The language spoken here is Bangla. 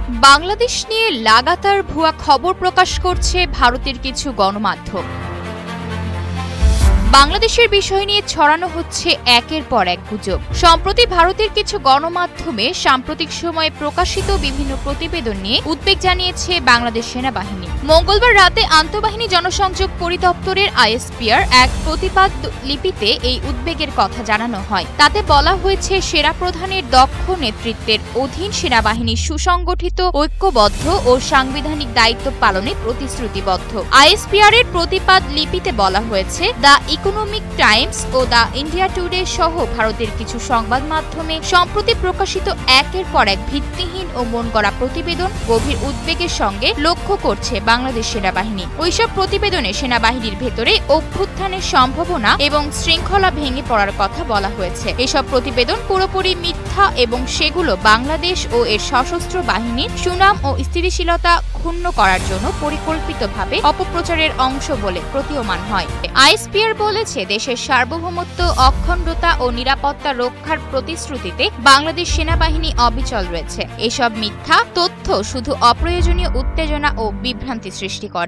বাংলাদেশ নিয়ে লাগাতার ভুয়া খবর প্রকাশ করছে ভারতের কিছু গণমাধ্যম। বাংলাদেশের বিষয় নিয়ে ছড়ানো হচ্ছে একের পর এক গুজব। সম্প্রতি ভারতের কিছু গণমাধ্যমে সাম্প্রতিক সময়ে প্রকাশিত বিভিন্ন প্রতিবেদন নিয়ে উদ্বেগ জানিয়েছে বাংলাদেশ সেনাবাহিনী। মঙ্গলবার রাতে আন্তঃবাহিনী জনসংযোগ পরিদপ্তরের আইএসপিআর এক প্রতিবাদ লিপিতে এই উদ্বেগের কথা জানানো হয়। তাতে বলা হয়েছে, সেনা প্রধানের দক্ষ নেতৃত্বের অধীন সেনাবাহিনী সুসংগঠিত, ঐক্যবদ্ধ ও সাংবিধানিক দায়িত্ব পালনে প্রতিশ্রুতিবদ্ধ। আইএসপিআর এর প্রতিবাদ লিপিতে বলা হয়েছে, দ্য ইকোনমিক টাইমস ও দ্য ইন্ডিয়া টুডে সহ ভারতের কিছু সংবাদ মাধ্যমে সম্প্রতি প্রকাশিত একের পর এক ভিত্তিহীন ও মনগড়া প্রতিবেদন গভীর উদ্বেগের সঙ্গে লক্ষ্য করছে বাংলাদেশ সেনাবাহিনী। ওইসব প্রতিবেদনে সেনাবাহিনীর ভেতরে অভ্যুত্থানের সম্ভাবনা এবং শৃঙ্খলা ভেঙে পড়ার কথা বলা হয়েছে। এসব প্রতিবেদন পুরোপুরি মিথ্যা এবং সেগুলো বাংলাদেশ ও এর সশস্ত্র বাহিনীর সুনাম ও স্থিতিশীলতা ক্ষুণ্ণ করার জন্য পরিকল্পিতভাবে অপপ্রচারের অংশ বলে প্রতীয়মান হয়। আইএসপিআর বলেছে, দেশের সার্বভৌমত্ব, অখণ্ডতা ও নিরাপত্তা রক্ষার প্রতিশ্রুতিতে বাংলাদেশ সেনাবাহিনী অবিচল রয়েছে। এসব মিথ্যা তথ্য শুধু অপ্রয়োজনীয় উত্তেজনা ও বিভ্রান্তি সৃষ্টি করে।